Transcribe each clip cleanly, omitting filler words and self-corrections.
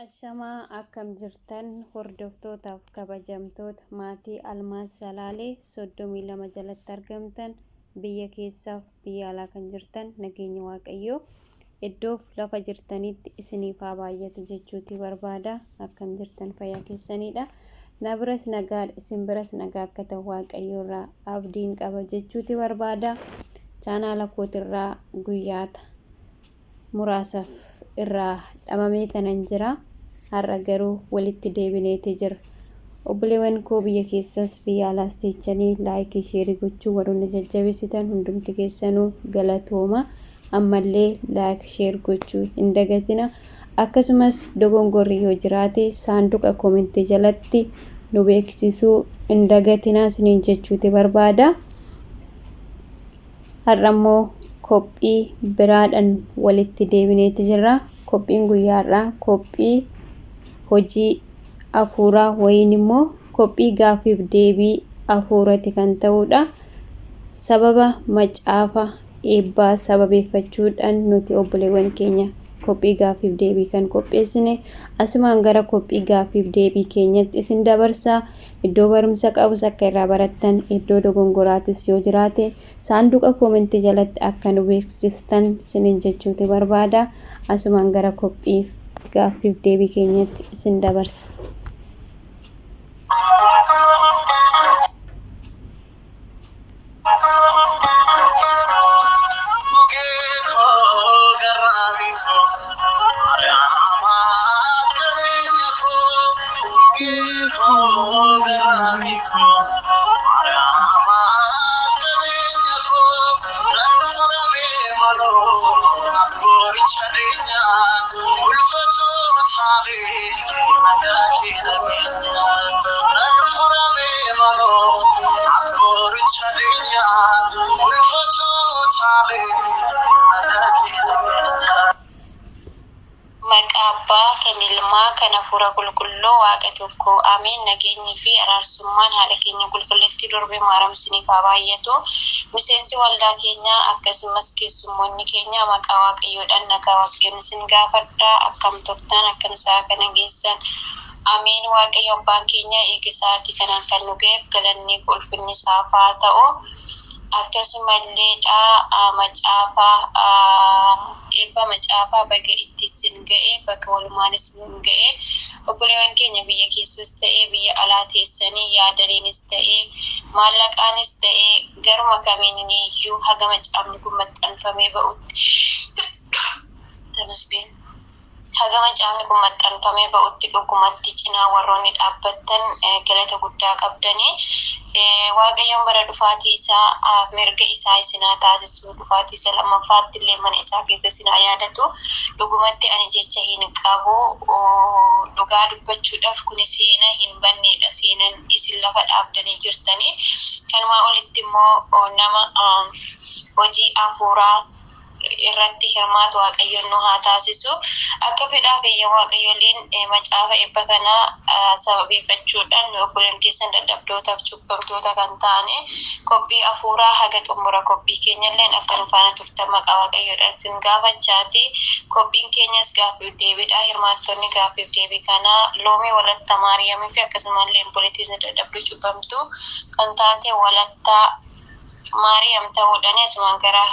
Ashamaa akkam jirtan hordoftootaaf kabajamtoota maatii Almaas Salaalee 32 jalatti argamtan biyya keessaaf biyya alaa kan jirtan nageenya waaqayyoo iddoof lafa jirtanitti isiniif haa baay'atu jechuuti barbaada. Akkam jirtan fayyaa keessanidha. Nabras nagaadha isin biras nagaa akka ta'u waaqayyoo irraa abdiin qaba jechuuti barbaada. Chaanaala kootirraa guyyaata muraasaaf irraa dhamamee tanan jira. Har'a garuu walitti deebineeti jira. Obboleewwan koo biyya keessas biyya alaas teechanii laayikii sheerii gochuu warroonni jajjabeessitan hundumti keessanuu galatooma. Ammallee laayik sheer gochuu hin dagatina. Akkasumas dogongorri yoo jiraate saanduqa koomentii jalatti nu beeksisuu hin dagatina isiniin jechuuti barbaada. Har'a immoo qophii biraadhaan walitti deebineeti jira. Qophiin guyyaarraa qophii hojii afuuraa wayin immoo qophii gaafiif deebii afuurati kan ta'udha. Sababa macaafa eebbaa sababeeffachuudhaan nuti obboleewwan keenya qophii gaafiif deebii kan qopheessine asumaan gara qophii gaafiif deebii keenyatti isin dabarsaa. Iddoo barumsa qabus akka irraa barattan iddoo dogongoraatis yoo jiraate saanduqa koomentii jalatti akka nu beeksistan isiniin jechuuti barbaada. Asumaan gara qophii gaafiif deebii keenyatti isin dabarsa. Abbaa kan ilmaa kan hafuura qulqulluu waaqa tokko ameen. Nageenyi fi araarsummaan haala keenya qulqulleetti darbee maaramsinii haa baay'atu. Miseensi waldaa keenyaa akkasumas keessummoonni keenya maqaa waaqayyoodhaan nagaa waaqayyoon isin gaafadha. Akkam turtan akkam isaa kana geessan ameen. Waaqayyo abbaan keenya eegisaatii kanaan kan nu ga'eef galannii ulfinni isaaf haa ta'u. Akkasumallee eebba macaafaa baga itti isin ga'e bakka walumaan isin ga'e obboleewwan keenya biyya keessas ta'ee biyya alaa teessanii yaadaniinis ta'ee maallaqaanis ta'ee garuma kamiin iyyuu haga macaafni kun maxxanfamee ba'utti dhugumatti cinaa warroonni dhaabbattan galata guddaa qabdanii. Waaqayyoon bara dhufaatii isaa mirga isaa isinaa taasisuu dhufaatii isa lammaffaatti illee mana isaa keessa isinaa yaadatu. Dhugumatti ani jecha hin qabu dhugaa dubbachuudhaaf kun seena hin banneedha. Seenan isin lafa dhaabdanii jirtanii. Kanumaa olitti immoo nama hojii afuuraa irratti hirmaatu waaqayyoon nu haa taasisu. Akka fedhaa keenya waaqayyooliin macaafa eebba kanaa sababeeffachuudhaan obboleen keessan dadhabdootaaf cubbamtoota kan ta'ane qophii afuuraa haga xumura qophii keenyalleen akka nu faana turtan maqaa waaqayyoodhaan isin gaafachaati. Qophiin keenyas gaafiif deebiidha. Hirmaattonni gaafiif deebii kanaa loomii walatta maariyaamii fi akkasumallee obboleettiin dadhabduu cubbamtuu kan taate walatta maariyaam ta'uudhaan asumaan gara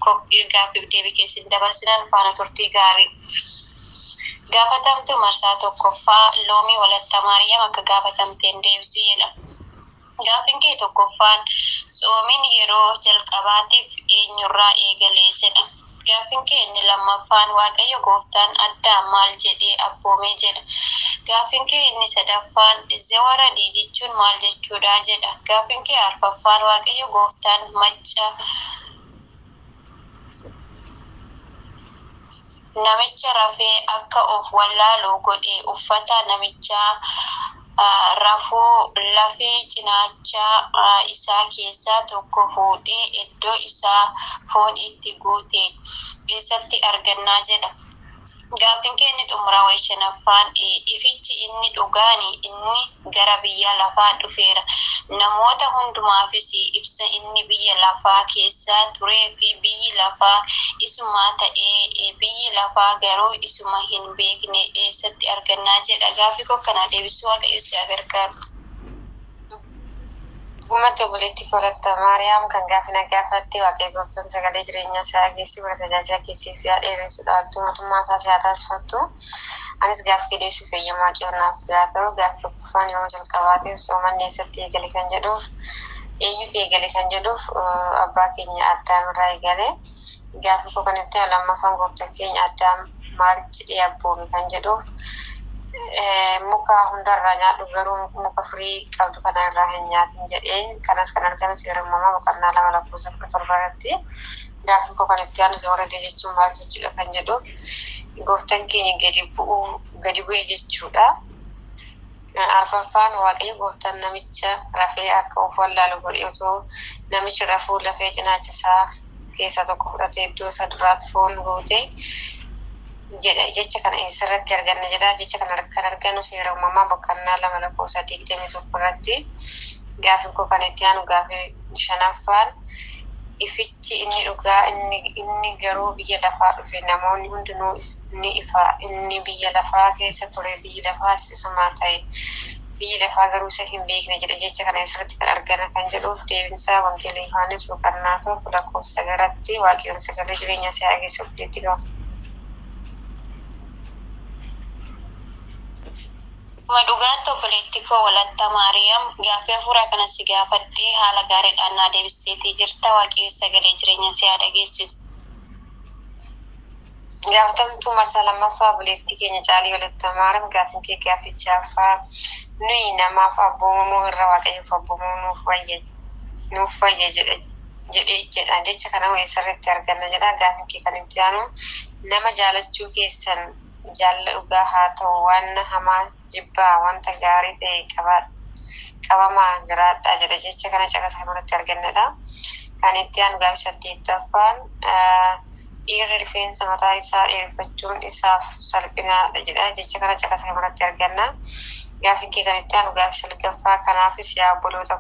qophii gaafiif deebii keessatti dabarsinan faana turtii gaarii. Gaafatamtu marsaa tokkoffaa loomii walatta maariyaam akka gaafatamteen deebisii jedhama. Gaafin kee tokkoffaan soomiin yeroo jalqabaatiif eenyurraa eegalee jedha. Gaafin kee inni lammaffaan waaqayyo gooftaan addaa maal jedhee abboomee jedha. Gaafin kee inni sadaffaan zewaradii jechuun maal jechuudha jedha. Gaafin kee arfaffaan waaqayyo gooftaan namicha rafee akka of wallaaluu godhe uffata namichaa rafuu lafee cinaachaa isaa keessaa tokko fuudhee iddoo isaa foon itti guute keessatti argannaa jedha. Gaaffiin kee inni xumuraa wayii shanaffaan ifichi inni dhugaani inni gara biyya lafaa dhufeera. Namoota hundumaafis ibsa inni biyya lafaa keessa turee fi biyyi lafaa isuma ta'ee biyyi lafaa garuu isuma hin beekne eessatti argannaa jedha. Gaaffii koo kana deebisuu Waaqayyo si haa gargaaru. Uummata obboleettii koolata Maariyaam kan gaafina gaafatte Waaqayyo gooftaan sagalee jireenyaa isaa geessi bara tajaajila keessii fi dheeressuudhaaf mootummaa isaa si haa taasifattu. Anis gaaffii deebisuuf eeyyamaa qiyyannaaf yaa ta'u gaaffii tokkoffaan yeroo jalqabaatiif soomanni eessatti eegale kan jedhuuf eenyutu eegale kan jedhuuf abbaa keenya Addaam irraa eegale. Gaaffii koo kanatti lammaffaan gooftaan keenya Addaam maal jedhee abboome kan jedhuuf muka hundarraa nyaadhu garuu muka firii qabdu kana irraa hin nyaatin jedheen kanas kan argame seera uumamaa boqonnaa 2:17 irratti. Gaaffii koo kanatti aanu soorata jechuun maal jechuudha kan jedhuuf gooftaan keenya gadi bu'e jechuudha. Arfaffaan Waaqayyo gooftaan namicha rafee akka of wallaalu godhe osoo namichi rafuu lafee cinaacha isaa keessa tokko fudhatee iddoo isa duraatti foon guute jedha. Jecha kana eessarratti arganna jedha. Jecha kana kan argannu seera uumamaa boqonnaa 2:21 irratti. Gaaffii koo kanatti aanu gaaffii shanaffaan ifichi inni dhugaa inni garuu biyya lafaa dhufe namoonni hundinuu ni ifa inni biyya lafaa keessa ture biyyi lafaa isumaa ta'e biyyi lafaa garuu isa hin beekne jedha. Jecha kana eessarratti kan argana kan jedhuuf deebinsaa wangeela Yohaannis boqonnaa 1:9 Waaqayyoon sagalee jireenyaa isaa geessuuf deetti gaafata. Dhugaatti obboleettii koo Walatta Maariyaam gaaffii hafuuraa kanas si gaafadhee haala gaariidhaan naa deebisteetii jirta. Waaqayyo sagalee jireenya si haa dhageessisu. Gaafatamtuu marsaa lammaffaa obboleettii keenya Caalii Walatta Maariyaam gaaffiin kee gaaffii ja'affaa nuyi namaaf abboomamuu irra Waaqayyoof abboomamuu nuuf fayya jedha. Jecha kana eessarratti arganna jedha. Gaaffii kee kan itti aanu nama jaalachuu keessan jaalala dhugaa haa ta'u waan hamaa jibbaa wanta gaarii ta'e qabamaa jiraadha jedha. Jecha kana caqasa irratti argannadha. Kan itti aanu gaaffii 8ffaan dhiirri rifeensa mataa isaa dheereffachuun isaaf salphinaadha jedha. Jecha kana caqasa irratti arganna. Gaaffii kee kan itti aanu gaaffii 9ffaa kanaafis yaa obboloota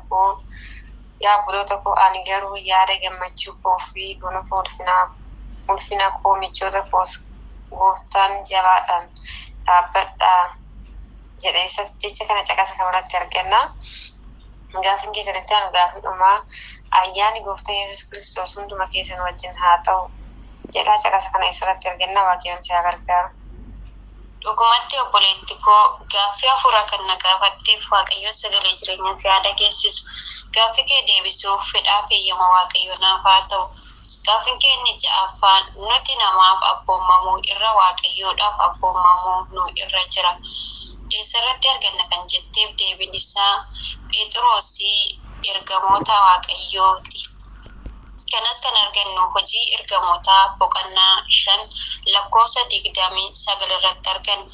koo ani garuu yaada gammachuu koo fi gonfoo ulfina koo michoota koos gooftaan jabaadhaan dhaabbadhaa jedha. Jecha kana caqasa irratti arganna. Gaaffii kee kan itti aanu gaaffii dhumaa ayyaanni gooftaan Yesuus Kiristoos hunduma keessan wajjin haa ta'u jedha. Caqasa kana eessarratti arganna. Waaqayyoon si haa gargaaru. Dhugumatti obboleettii koo gaaffii hafuuraa kan na gaafatteef Waaqayyo sagalee jireenyaa si haa dhageessisu. Gaaffii kee deebisuuf fedhaa fi eeyyama Waaqayyo naaf haa ta'u. Gaaffii kee inni ja'affaan nuti namaaf abboomamuu irra Waaqayyoodhaaf abboomamuu nu irra jira. Eessarratti arganna kan jetteef deebiin isaa Phexrosii ergamoota Waaqayyooti. Kanas kan argannu hojii ergamootaa boqonnaa 5:29 irratti arganna.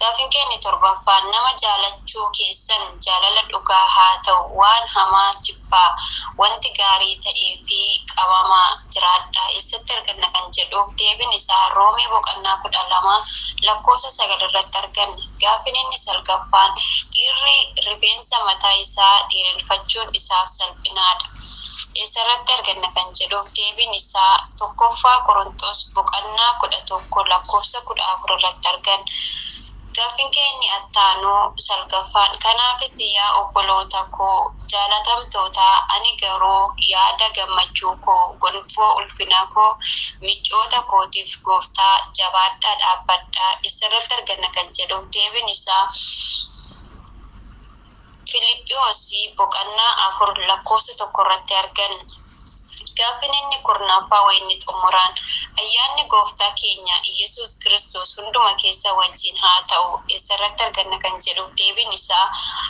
Gaaffii kee inni torbaffaan nama jaalachuu keessan jaalala dhugaa haa ta'u waan hamaa jibbaa wanti gaarii ta'ee fi qabamaa jiraadha. Eessatti arganna kan jedhuuf deebiin isaa Roomee boqonnaa 12:9 irratti arganna. Gaaffiin inni salgaffaan dhiirri rifeensa mataa isaa dheereffachuun isaaf salphinaadha. Eessarratti arganna kan jedhuuf deebiin isaa 1 Qorontos boqonnaa 11:14 irratti arganna. Gaaffii kee inni attaanuu salgaffaan kanaafis yaa obboloota koo jaalatamtootaa ani garuu yaada gammachuu koo gonfoo ulfina koo michoota kootiif gooftaa jabaadhaa dhaabbadhaa. Eessarratti arganna kan jedhuuf deebiin isaa Filiphiyoosi boqonnaa 4:1 irratti arganna. Gaaffiin inni kurnaffaa wayinni xumuraan ayyaanni gooftaa keenya Yesuus Kiristoos hunduma keessa wajjin haa ta'u. Eessarratti arganna kan jedhuuf deebiin isaa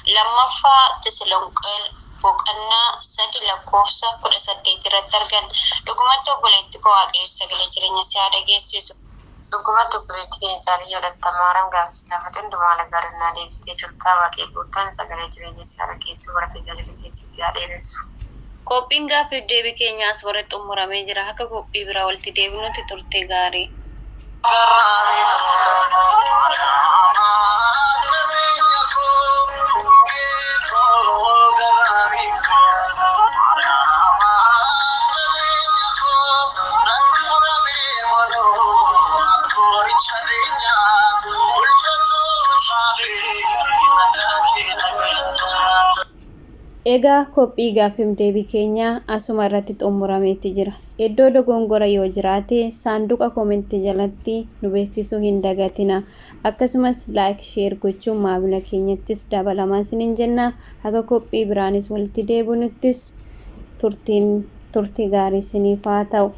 2 Tesaloniqeel boqonnaa 3:18 irratti arganna. Dhugumatti obboleettii koo Waaqayyo sagalee jireenya si haa dhageessisu. Dhugumatti obboleettii keenya Caalii Walatta Maariyaam gaaffii gaafatte hundumaa haala gaariidhaan deebistee jirta. Waaqayyo gooftaan sagalee jireenya si haa dhageessisu bara tajaajila keessi haa dheeressu. Qophiin gaaffiif deebii keenyaas warra xumuramee jira. Akka qophii biraa walitti deebinutti turte gaarii. Egaa qophii gaaffii deebii keenya asuma irratti xumurameetti jira. Iddoo dogongora yoo jiraate saanduqa koomentii jalatti nu beeksisuu hin dagatina. Akkasumas laayik sheer gochuun maamila keenyattis dabalamaa isiniin jenna. Haga qophii biraanis walitti deebinuttis turtii gaarii isiniif haa ta'u.